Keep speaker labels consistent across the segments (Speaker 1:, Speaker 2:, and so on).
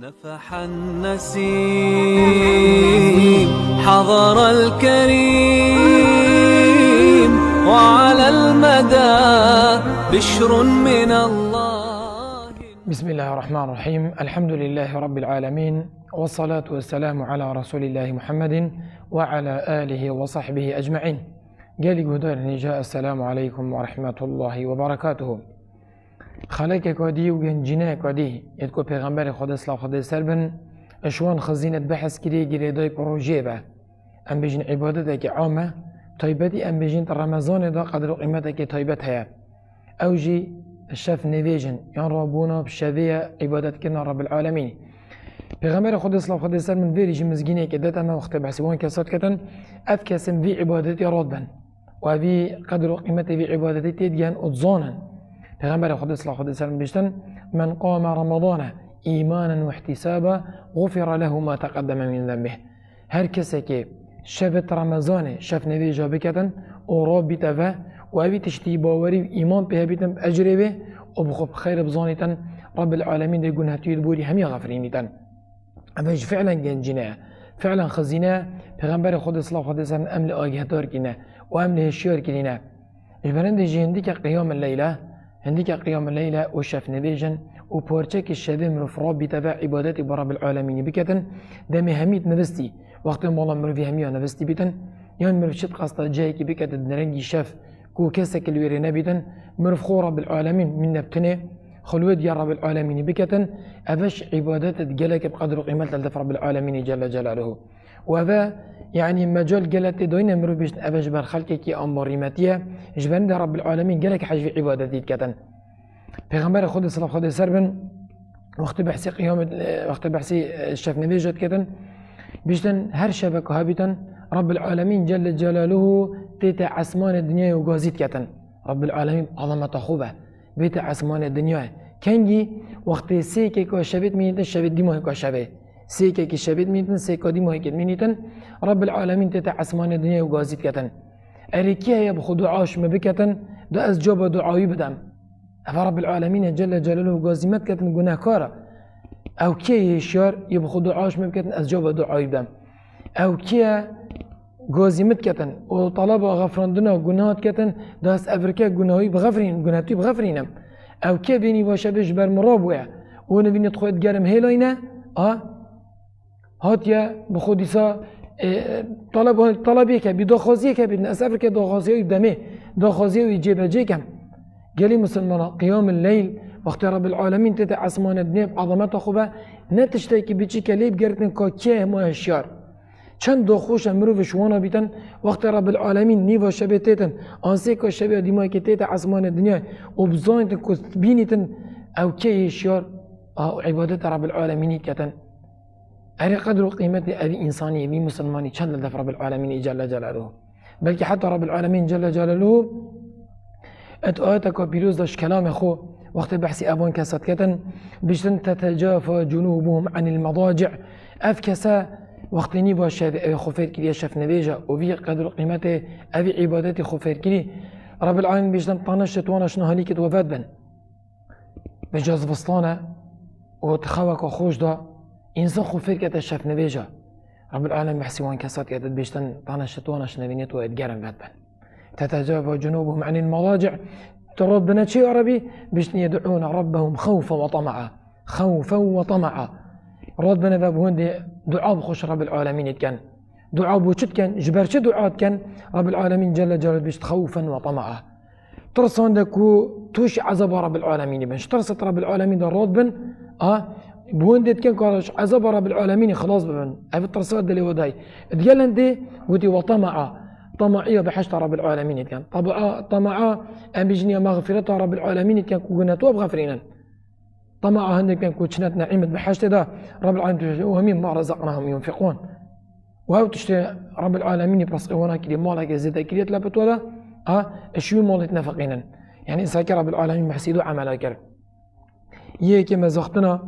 Speaker 1: نفح النسيم حضر الكريم وعلى المدى بشر من الله.
Speaker 2: بسم الله الرحمن الرحيم. الحمد لله رب العالمين، والصلاة والسلام على رسول الله محمد وعلى آله وصحبه أجمعين. قال قدر نجاء السلام عليكم ورحمة الله وبركاته. خالك كودي وجن جنا كودي يدكو پیغمبر خدا صلی الله علیه و اشوان خزینت بحث کری گریدای پروژه با ام بجن عبادت که عامه طیبتی ام بجن رمضان دا قدر و قیمت که طیبت هیا اوجی الشف نویجن یان رابونا بشویه عبادت کنا رب العالمین. پیغمبر خدا صلی الله علیه و ویریج مزگینه که داتا ما وقت بحثوان کسات کتن اف کسم وی عبادتی راد بن و وی قدر و قیمت وی عبادتی تیدگن ادزانن. پیغمبر خدا صلی الله علیه و سلم بیشتن من قام رمضان ایمانا و احتسابا غفر له ما تقدم من ذنبه. هر کسی که شب رمضان شف نویجا بکتن او راب بیتا و اوی تشتی باوری و ایمان به بیتن اجره به و بخوب خیر بزانیتن رب العالمین دی گناه توید بوری همی غفرینیتن. اوش فعلا گنجینه فعلا خزینه. پیغمبر خدا صلی الله علیه و سلم امل آگهدار کنه و امل هشیار کنه. اجبرند جهندی که قیام اللیله هنديك قيام الليلة وشاف نبيجن وبورتشك الشباب مرف ربي تبع عبادتي برب العالمين بكتن دمي هميت نفستي وقت ما الله مرفي هميا نفستي بيتن يان مرف شت قصة جايك بكت درنجي شاف كو كسك الويري نبيتن مرف خو رب العالمين من نبتنه خلود يا رب العالمين بكتن أفش عبادات تجلك بقدر قيمة لدف رب العالمين جل جلاله. وهذا يعني مجال جلت دوينا مرو بيش أبش برخلك كي أمريماتية جبان ده رب العالمين جلك حاجة في عبادتي كتن. پیغمبر خود صلی الله علیه و سلم وقت بحثی قیامت وقت بحثی شاف نویجت کتن بیشتن هر شبکه ها بیتن رب العالمین جل جلاله تیتا عسمان الدنيا وجازيت كتن. رب العالمين عظمة خوبه بيت عسمان الدنيا كنجي وقت سيكي كو شبيت مينتن شبيت دي مو كو شبه سيكي كي شبيت مينتن سيكو دي مو هيك مينتن رب العالمين تيتا عسمان الدنيا وجازيت كتن. اريكيها يا بخدو عاش مبكتن ده از جواب دعاوي بدم رب العالمين جل جلاله جازمت كتن جناه كارا او كي هشيار يبخدو عاش مبكتن از جواب دعاوي بدم او كي جازمت كتن وطلب غفراندنا جناهات كتن داس افريكا جناهي بغفرين جناهتي بغفرينم او كي بيني وشبش برمرابويا ونبيني تخوت جرم هيلاينا هاتيا بخوديسا طلبيك بدخازيك بدنا افريكا دخازيه بدمه دخازيه ويجيب جيكم قالي مسلمان قيام الليل وقت رب العالمين تتع عسمان الدنيا بعظمته خوبه نتشتكي بيجي كليب جرتن كاكيه ما هشيار چند دخوش امرو شوانا بيتن وقت رب العالمين نيفا شبيتن انسيكا شبيه ديما كي تتع عسمان الدنيا وبزانتن كبينتن او كي هشيار عبادة رب العالمين كتن. أري قدر قيمتي أبي إنساني أبي مسلماني چند لدف رب العالمين جل جلاله بل حتى رب العالمين جل جلاله اتآتك وبيروز داش كلام خو وقت بحثي أبون كاسات كتن بجتن تتجافى جنوبهم عن المضاجع أفكسا وقت نيبا شاف أبي خفير كلي شاف نبيجا وفي قدر قيمته أبي عبادتي خفير كلي رب العالمين بجتن طانشت وانا نهاليك وفات بن بجاز بسطانة وتخوك وخوش دا إنسان خفير كتا شاف نبيجا رب العالمين بحثي وان كاسات كتت بجتن طانشت وانا نبينيت وإتقارن فات بن تتجافى جنوبهم عن المضاجع تربنا شيء عربي بيش يدعون ربهم خوفا وطمعا خوفا وطمعا. ربنا بابهون دعاء بخش رب العالمين كان دعاء بوشت كان جبرش دعاء كان رب العالمين جل جلاله بيش خوفا وطمعا. ترسون دكو توش عذاب رب العالمين بنش ترست رب العالمين ده راد بون ديت كان قالش عذاب رب العالمين خلاص بن ابي ترسات دلي وداي ديالن دي ودي وطمعا طمعية بحشت رب العالمين كان طمعا أم بجنية مغفرة رب العالمين كان كوناتوا بغفرينا طمعا هندك كان كوتشنات نعيمة بحشت ده رب العالمين وهمين ما رزقناهم ينفقون وهو تشتي رب العالمين برسقونا كلي مالك زيادة كليت لابت ولا اشيو مالت نفقينا يعني إنسان رب العالمين بحسيدو عملا كر يكي مزختنا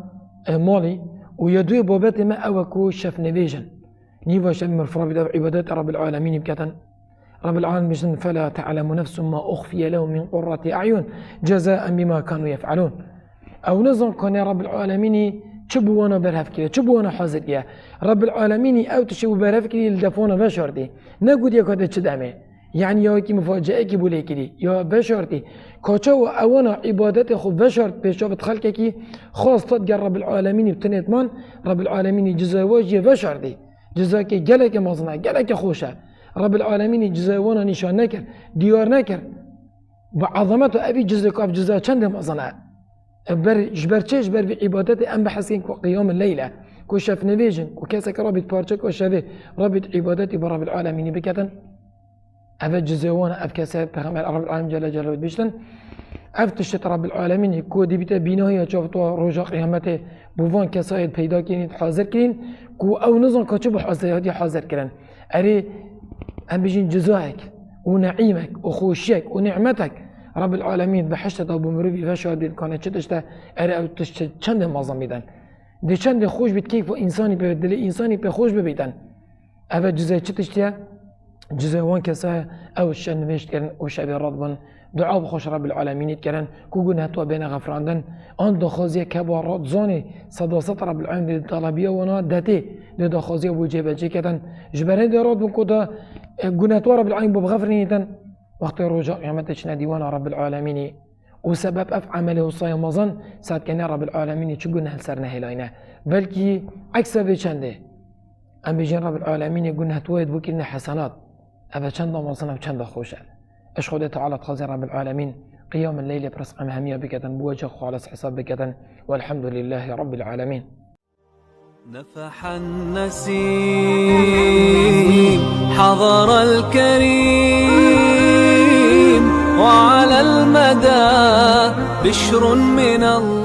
Speaker 2: مالي ويدوي بابات ما أوكو شاف نبيجن نيفا شاف مرفرا بدا عبادات رب العالمين بكتن رب العالمين فلا تعلم نفس ما أخفي لهم من قرة أعين جزاء بما كانوا يفعلون. أو نظن كان رب العالمين چبوانا برهف كده چبوانا حاضر كده رب العالمين أو تشبو برهف كده الدفونا بشرتي نقول يا كده تشدمه يعني يا كي مفاجأة كي بولي كده يا بشرتي كاتشو أوانا عبادات خو بشرت بشافت خلقك كي خاص تدقى رب العالمين بتنتمان رب العالمين جزاء واجي بشرتي جزاك جلك مصنع جلك خوشة رب العالمين جزاء وانا نشان نكر ديار نكر بعظمته أبي جزاك أب جزاء چند مصنع جبر چه جبر بعبادات أم بحسين قيام الليلة كشف نبيجن وكاسك رابط بارچك وشافه رابط عبادتي برب العالمين بكتن أفا جزاوانا أف كاسب بخمر رب العالمين جل جلاله بيشتن أف تشت رب العالمين كو دي بيتا بيناهي شافتوا رجا قيامته بوفان كسايد پیدا كين حاضر كين كو أو نظام كاتشو بحاضر حاضر كرن أري أم بيجين جزاك ونعيمك وخوشيك ونعمتك رب العالمين بحشت أبو مروفي فشاد كانت شتشتا أري أو تشت چند مازم بيدن دي چند خوش بيت كيف إنساني بيدل إنساني بخوش ببيدن أفا جزاء شتشتيا جزاء وان كسا أو الشن مشت كرن وشعب رضبا دعاء بخوش رب العالمين كرن كوجن هتوا بين غفراندن أن دخازية كبارات زاني صداصة رب العالمين للطلبية وانا داتي لدخازية وجيبة جيكتن جبرين دارات بكودا جنهتوا رب العالمين بغفرنيتن وقت رجاء قيامتش ديوانا رب العالمين وسبب أف عمله الصيام مظن ساعد كان رب العالمين تشجنا هالسرنا هلاينا بلكي عكس بيشنده أم بيجين رب العالمين يقولنا تويد بكلنا حسنات أبا چند مصنع وچند خوشة اش خودت تعالى تخزي رب العالمين قيام الليل برزق مهمية بكتن بوجه خالص حساب بكتن والحمد لله رب العالمين
Speaker 1: نفح النسيم حضر الكريم وعلى المدى بشر من الله